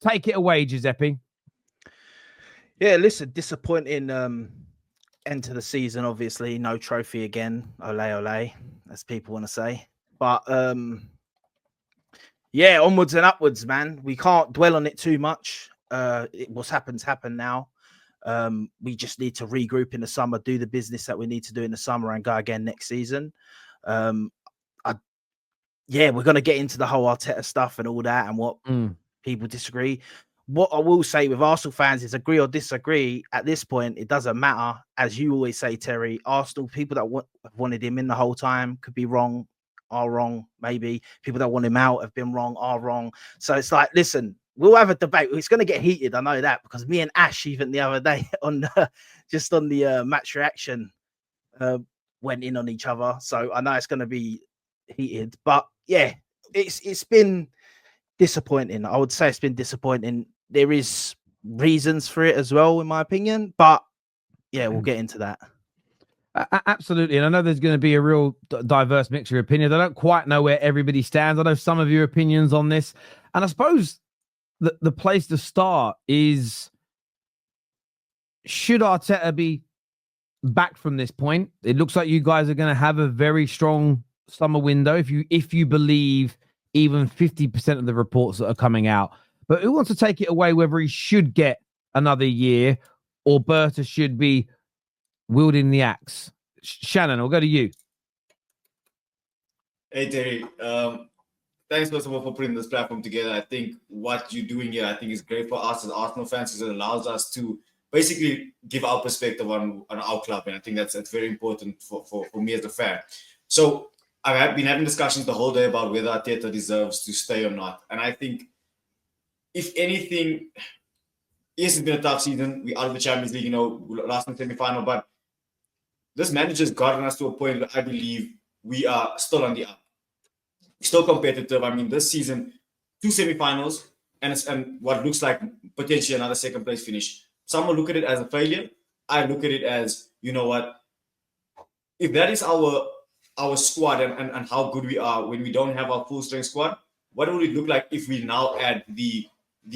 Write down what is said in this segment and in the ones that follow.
Take it away, Giuseppe. Yeah, listen, disappointing end to the season. Obviously, no trophy again. Ole ole, as people want to say. But yeah, onwards and upwards, man. We can't dwell on it too much. What's happened now. We just need to regroup in the summer, do the business that we need to do in the summer, and go again next season. Yeah, we're gonna get into the whole Arteta stuff and all that, and what people disagree. What I will say with Arsenal fans is agree or disagree. At this point, it doesn't matter. As you always say, Terry, Arsenal people that wanted him in the whole time could be wrong, are wrong. Maybe people that want him out have been wrong, are wrong. So it's like, listen, we'll have a debate. It's going to get heated. I know that because me and Ash, even the other day on just on the match reaction, went in on each other. So I know it's going to be heated. But yeah, it's been disappointing. I would say it's been disappointing. There is reasons for it as well, in my opinion. But yeah, we'll get into that. Absolutely. And I know there's going to be a real diverse mixture of opinions. I don't quite know where everybody stands. I know some of your opinions on this. And I suppose the place to start is, should Arteta be back from this point? It looks like you guys are going to have a very strong summer window if you believe even 50% of the reports that are coming out. But who wants to take it away whether he should get another year or Berta should be wielding the axe? Shannon, I'll go to you. Hey, Terry. Thanks, first of all, for putting this platform together. I think what you're doing here, I think is great for us as Arsenal fans because it allows us to basically give our perspective on our club. And I think that's very important for me as a fan. So I've been having discussions the whole day about whether Arteta deserves to stay or not. And I think, if anything, yes, it's been a tough season. We're out of the Champions League, last in the semi-final. But this manager's gotten us to a point where I believe we are still on the up. Still competitive. I mean, this season, 2 semi-finals and what looks like potentially another second place finish. Some will look at it as a failure. I look at it as, you know what, if that is our squad and how good we are when we don't have our full strength squad, what would it look like if we now add the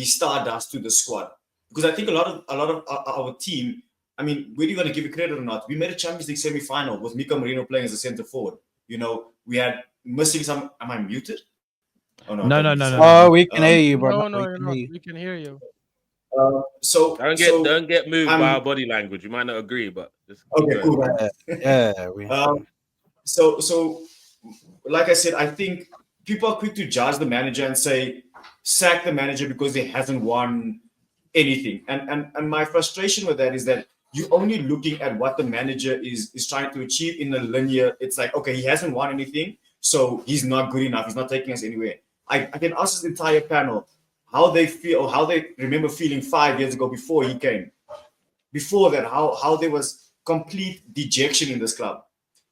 stardust to the squad? Because I think a lot of our team, I mean, whether you're going to give it credit or not, we made a Champions League semi-final with Mika Marino playing as a centre forward. We had missing some. Am I muted? Oh no. Oh, we can hear you, bro. No, you're not. We can hear you. So don't get moved by our body language. You might not agree, but just okay, cool. Yeah. So like I said, I think people are quick to judge the manager and say sack the manager because he hasn't won anything. And my frustration with that is that you're only looking at what the manager is trying to achieve in a linear. It's like, okay, he hasn't won anything, so he's not good enough. He's not taking us anywhere. I can ask this entire panel how they feel, or how they remember feeling 5 years ago before he came. Before that, how there was complete dejection in this club.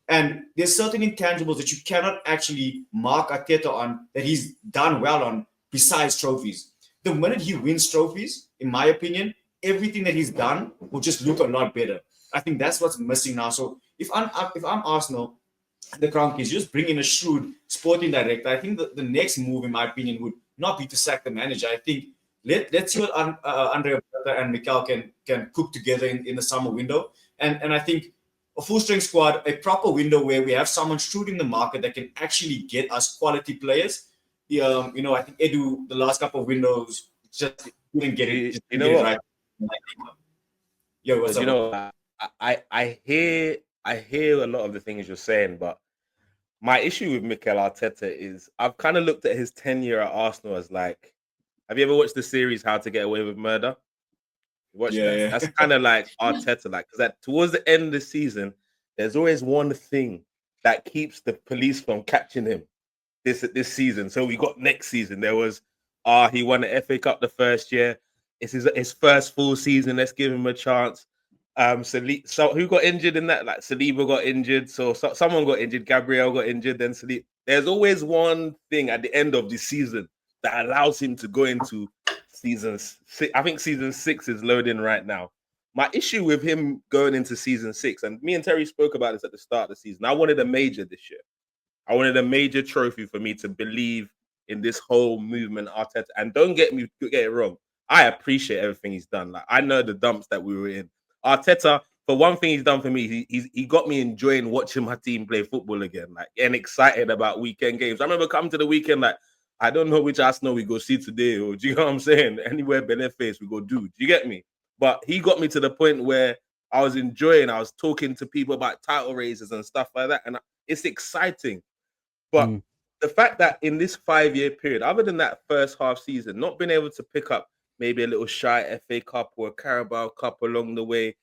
And there's certain intangibles that you cannot actually mark Arteta on that he's done well on besides trophies. The minute he wins trophies, in my opinion, everything that he's done will just look a lot better. I think that's what's missing now. So if I'm Arsenal, the Cronkies, just bring in a shrewd sporting director. I think the next move, in my opinion, would not be to sack the manager. I think let's see what Andre and Mikel can cook together in the summer window. And I think a full-strength squad, a proper window where we have someone shrewd in the market that can actually get us quality players. I think Edu, the last couple of windows, just didn't get it. You know what? Right. Yo, what's up? You know, I hear a lot of the things you're saying, but my issue with Mikel Arteta is I've kind of looked at his tenure at Arsenal as like, have you ever watched the series How to Get Away with Murder? Yeah. That's kind of like Arteta, like, because towards the end of the season, there's always one thing that keeps the police from catching him this season. So we got next season. There was he won the FA Cup the first year. It's his first full season. Let's give him a chance. So who got injured in that? Like Saliba got injured. So someone got injured. Gabriel got injured. Then Saliba. There's always one thing at the end of the season that allows him to go into season 6. I think season 6 is loading right now. My issue with him going into season 6, and me and Terry spoke about this at the start of the season. I wanted a major this year. I wanted a major trophy for me to believe in this whole movement, Arteta. And don't get it wrong. I appreciate everything he's done. Like, I know the dumps that we were in. Arteta, for one thing he's done for me, he got me enjoying watching my team play football again, like, and excited about weekend games. I remember coming to the weekend, like, I don't know which Arsenal we go see today, or do you know what I'm saying? Anywhere Beneface we go do. Do you get me? But he got me to the point where I was enjoying. I was talking to people about title races and stuff like that, and it's exciting. But the fact that in this 5-year period, other than that first half season, not being able to pick up maybe a little shy FA Cup or a Carabao Cup along the way,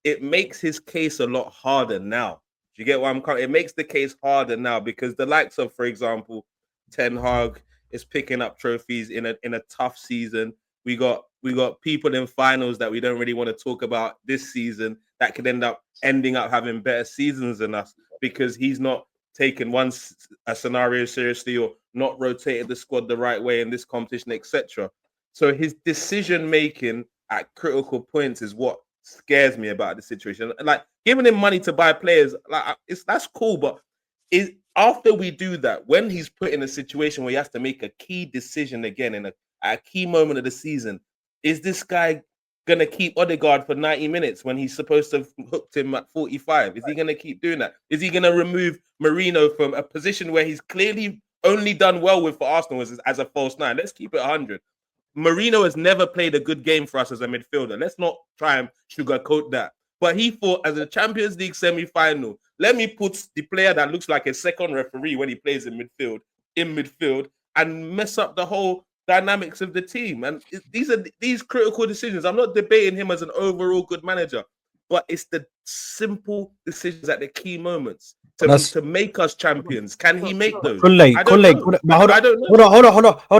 it makes his case a lot harder now. Do you get where I'm coming? It makes the case harder now because the likes of, for example, Ten Hag is picking up trophies in a tough season. We got people in finals that we don't really want to talk about this season that could ending up having better seasons than us because he's not taken a scenario seriously or not rotated the squad the right way in this competition, etc. So his decision making at critical points is what scares me about the situation. Like giving him money to buy players, like that's cool, but after we do that, when he's put in a situation where he has to make a key decision again at a key moment of the season, is this guy going to keep Odegaard for 90 minutes when he's supposed to have hooked him at 45? Is he going to keep doing that? Is he going to remove Marino from a position where he's clearly only done well with for Arsenal as a false nine? Let's keep it 100. Marino has never played a good game for us as a midfielder. Let's not try and sugarcoat that. But he thought as a Champions League semi-final, let me put the player that looks like a second referee when he plays in midfield and mess up the whole dynamics of the team. And these critical decisions. I'm not debating him as an overall good manager, but it's the simple decisions at the key moments to make us champions. Can he make those? I don't know. Hold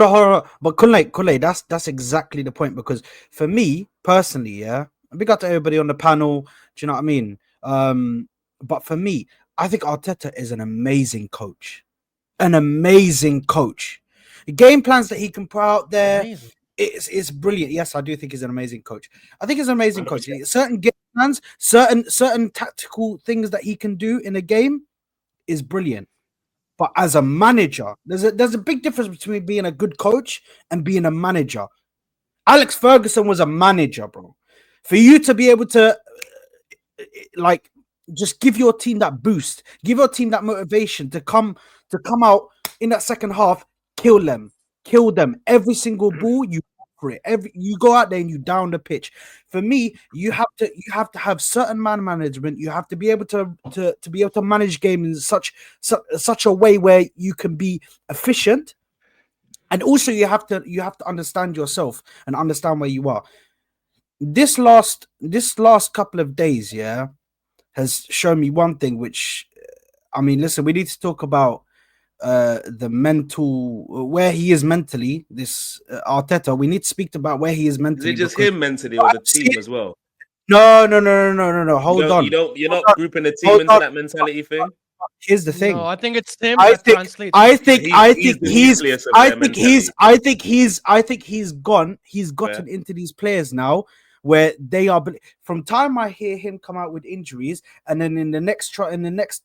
on. But Kunle, that's exactly the point, because for me personally, yeah, big up to everybody on the panel. Do you know what I mean? But for me, I think Arteta is an amazing coach. The game plans that he can put out there, it's brilliant. Yes, I do think he's an amazing coach. I think he's an amazing coach. Certain game plans, certain tactical things that he can do in a game is brilliant. But as a manager, there's a big difference between being a good coach and being a manager. Alex Ferguson was a manager, bro. For you to be able to just give your team that boost, give your team that motivation to come out in that second half, kill them every single ball. You for it. You go out there and you down the pitch. For me, you have to have certain man management. You have to be able to be able to manage games in such a way where you can be efficient, and also you have to understand yourself and understand where you are. This last couple of days, yeah, has shown me one thing, which, I mean, listen, we need to talk about the mental, where he is mentally. This Arteta, we need to speak about where he is mentally. Is it just him mentally, or the team as well? No. Hold on. You're not grouping the team into that mentality thing. Here's the thing. No, I think it's him. I think he's gotten into these players now, where they are, from time I hear him come out with injuries, and then in the next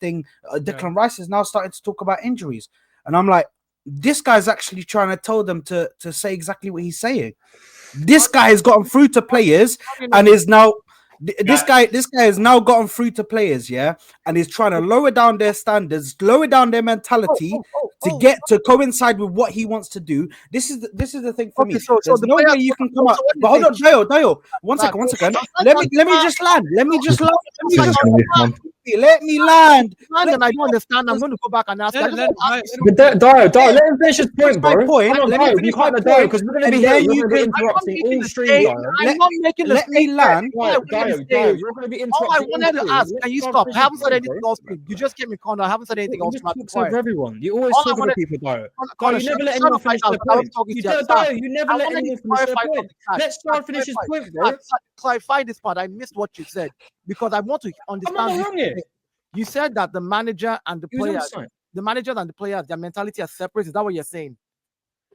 thing, Declan Rice is now starting to talk about injuries, and I'm like, this guy's actually trying to tell them to say exactly what he's saying. This guy has gotten through to players and is now this guy has now gotten through to players, yeah, and is trying to lower down their standards, lower down their mentality to get to coincide with what he wants to do. This is the thing for me. So there's no way you can come up. But hold on, Dayo. One second. Let me just land. Let me land. And I don't understand. I'm going to go back and ask. Dayo, let him finish his point, bro. You can't Dayo, because we're going to be here. You're going to be interrupting all stream, Dayo. I'm not making the Let me land. Dayo, you're going to be interrupting. All I wanted to ask, can you stop? I haven't said anything else. You just came in corner. I haven't said anything else. You just talk over everyone. You always talk over people, Dayo. You never let anyone finish their point. You never let anyone finish their point. Let Star finish his point, bro. Clarify this part. I missed what you said because I want to understand. You said that the manager and the players, their mentality are separate. Is that what you're saying?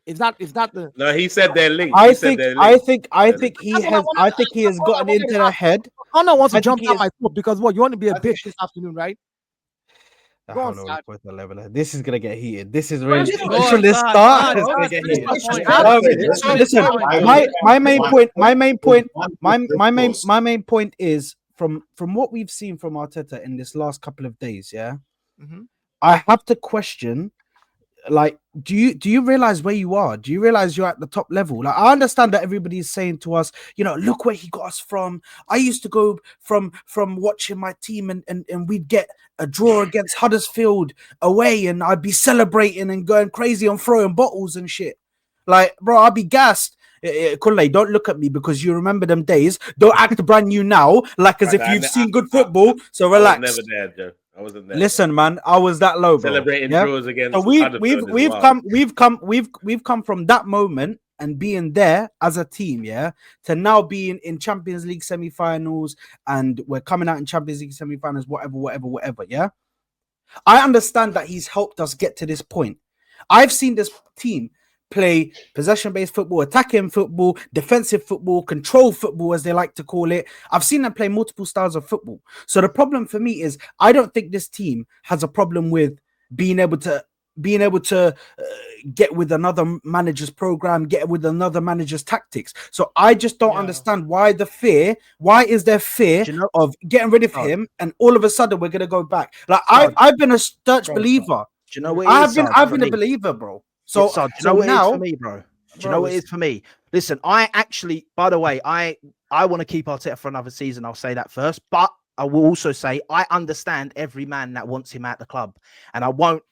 Is that the? No, he said they're linked. I think he has gotten into the head. Connor wants to jump on my foot because what, you want to be a bitch this afternoon, right? Go on, Sad. This is gonna get heated. This is Bro, really just from the start. Sad, It's gonna Sad, get finish heated. my point. So listen, my main point is from what we've seen from Arteta in this last couple of days. Yeah, I have to question. Like, do you realize where you are? Do you realize you're at the top level? Like, I understand that everybody's saying to us, look where he got us from. I used to go from watching my team and we'd get a draw against Huddersfield away and I'd be celebrating and going crazy and throwing bottles and shit. Like, bro, I'd be gassed. Kule, don't look at me because you remember them days. Don't act brand new now, like as if you've seen good football. So relax. I was never there, Joe. I wasn't there. Listen, man, I was that low, bro. Celebrating draws against. So we've come from that moment and being there as a team, to now being in Champions League semi-finals, and we're coming out in Champions League semi-finals, whatever. Yeah, I understand that he's helped us get to this point. I've seen this team play possession-based football, attacking football, defensive football, control football, as they like to call it. I've seen them play multiple styles of football. So the problem for me is I don't think this team has a problem with being able to get with another manager's program, get with another manager's tactics. So I just don't understand why is there fear of getting rid of him and all of a sudden we're going to go back. Like I've been a Sturch believer. Do you know what I've been a believer, bro. So, do you know what it is for me, bro? Do you know what it is for me? Listen, I actually, by the way, I want to keep Arteta for another season. I'll say that first, but I will also say I understand every man that wants him at the club, and I won't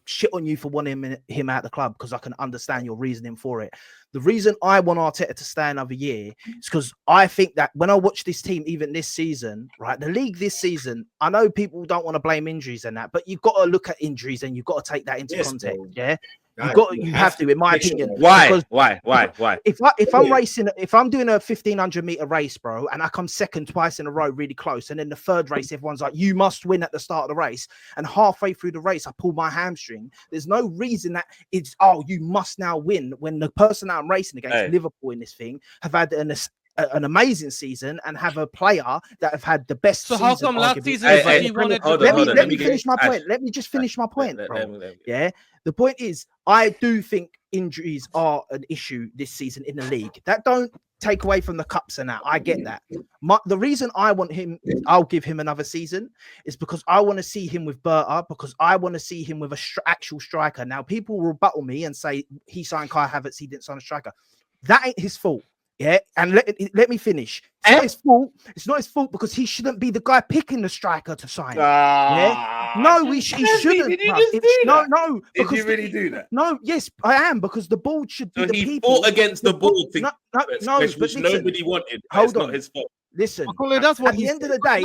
shit on you for wanting him at the club because I can understand your reasoning for it. The reason I want Arteta to stay another year is because I think that when I watch this team, even this season, right, the league this season, I know people don't want to blame injuries and that, but you've got to look at injuries and you've got to take that into context. Bro. Yeah. You have to, in my opinion. Why? If I'm racing, if I'm doing a 1500 meter race, bro, and I come second twice in a row, really close, and then the third race, everyone's like, you must win at the start of the race, and halfway through the race, I pull my hamstring. There's no reason that it's you must now win when the person that I'm racing against, Liverpool in this thing, have had an amazing season and have a player that have had the best. So season, how come last season he wanted to? Let me finish my point. Let me just finish my point, bro. Yeah. The point is, I do think injuries are an issue this season in the league. That don't take away from the cups and that. I get that. The reason I want him, I'll give him another season, is because I want to see him with Berta, because I want to see him with a actual striker. Now, people will rebuttal me and say he signed Kai Havertz, he didn't sign a striker. That ain't his fault. Yeah, and let me finish. It's not his fault. It's not his fault because he shouldn't be the guy picking the striker to sign. No, he shouldn't. Did you just do that? No. Did you really do that? No, yes, I am, because the board should be the he people. fought against the board, which listen, nobody wanted. Hold on, not his fault. Listen, that's what at the end of the day,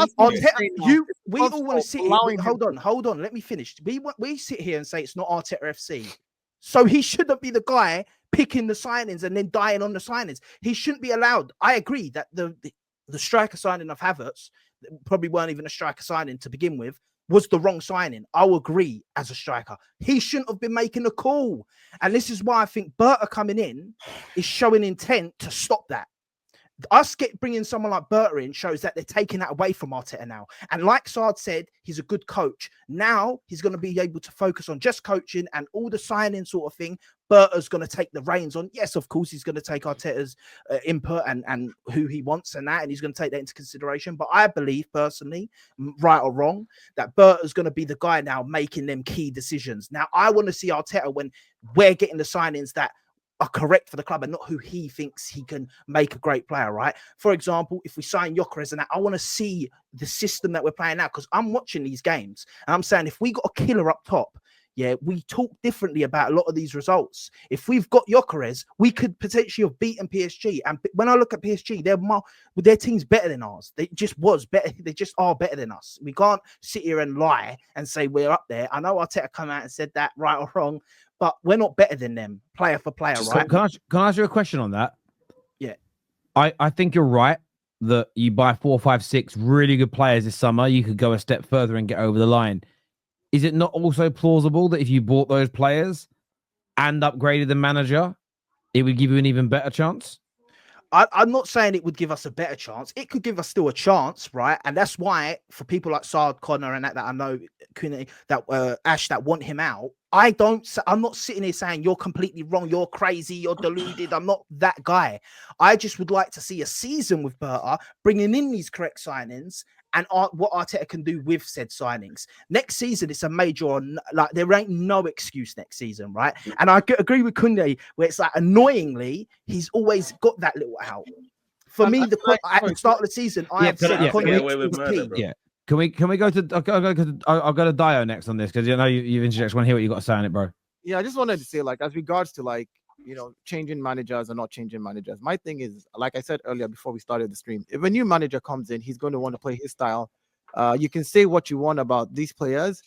we all want to sit here. Hold on. Let me finish. We sit here and say it's not Arteta FC. So he shouldn't be the guy picking the signings and then dying on the signings. He shouldn't be allowed. I agree that the striker signing of Havertz, probably weren't even a striker signing to begin with, was the wrong signing. I'll agree as a striker. He shouldn't have been making a call. And this is why I think Berta coming in is showing intent to stop that. Us bringing someone like Berta in shows that they're taking that away from Arteta now. And like Saad said, he's a good coach. Now he's going to be able to focus on just coaching and all the signing sort of thing. Berta's going to take the reins on. Yes, of course, he's going to take Arteta's input and who he wants and that, and he's going to take that into consideration. But I believe personally, right or wrong, that Berta's going to be the guy now making them key decisions. Now, I want to see Arteta when we're getting the signings that are correct for the club and not who he thinks he can make a great player, right? For example, if we sign Gyökeres and that, I want to see the system that we're playing now, because I'm watching these games and I'm saying if we got a killer up top, we talk differently about a lot of these results. If we've got Gyökeres, we could potentially have beaten PSG. And when I look at PSG, their team's better than ours. They just was better. They just are better than us. We can't sit here and lie and say we're up there. I know Arteta come out and said that, right or wrong, but we're not better than them, player for player, right? Can I ask you a question on that? Yeah. I think you're right that you buy 4, 5, 6 really good players this summer, you could go a step further and get over the line. Is it not also plausible that if you bought those players and upgraded the manager, it would give you an even better chance? I'm not saying it would give us a better chance. It could give us still a chance, right? And that's why for people like Saad, Connor, and that I know, that Ash, that want him out, I'm not sitting here saying you're completely wrong, you're crazy, you're deluded. I'm not that guy. I just would like to see a season with Berta bringing in these correct signings and what Arteta can do with said signings. Next season, it's a major, like there ain't no excuse next season, right? And I agree with Kunde, where it's like annoyingly, he's always got that little out. For me, at the start of the season, I have said yeah. Can we go to? I'll go to Dio next on this because you know you've introduced. Want to hear what you got to say on it, bro? Yeah, I just wanted to say, like, as regards to like, you know, changing managers or not changing managers. My thing is, like I said earlier before we started the stream, if a new manager comes in, he's going to want to play his style. You can say what you want about these players.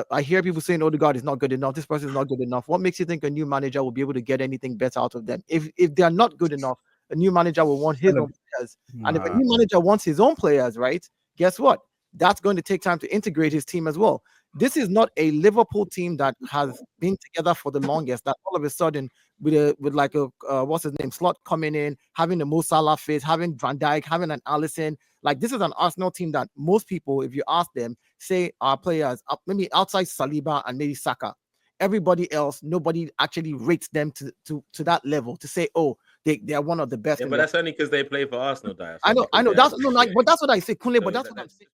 I hear people saying Odegaard is not good enough. This person is not good enough. What makes you think a new manager will be able to get anything better out of them? If they are not good enough, a new manager will want his own players. And if a new manager wants his own players, right? Guess what? That's going to take time to integrate his team as well. This is not a Liverpool team that has been together for the longest. That all of a sudden, with like a what's his name, Slot coming in, having a Mo Salah face, having Van Dijk, having an Alisson. Like this is an Arsenal team that most people, if you ask them, say our players, maybe outside Saliba and maybe Saka. Everybody else, nobody actually rates them to that level to say, oh, they are one of the best. Yeah, but that's only because they play for Arsenal, Dio. I know. That's no, like, but that's what I say, Kunle. But that's what I'm saying.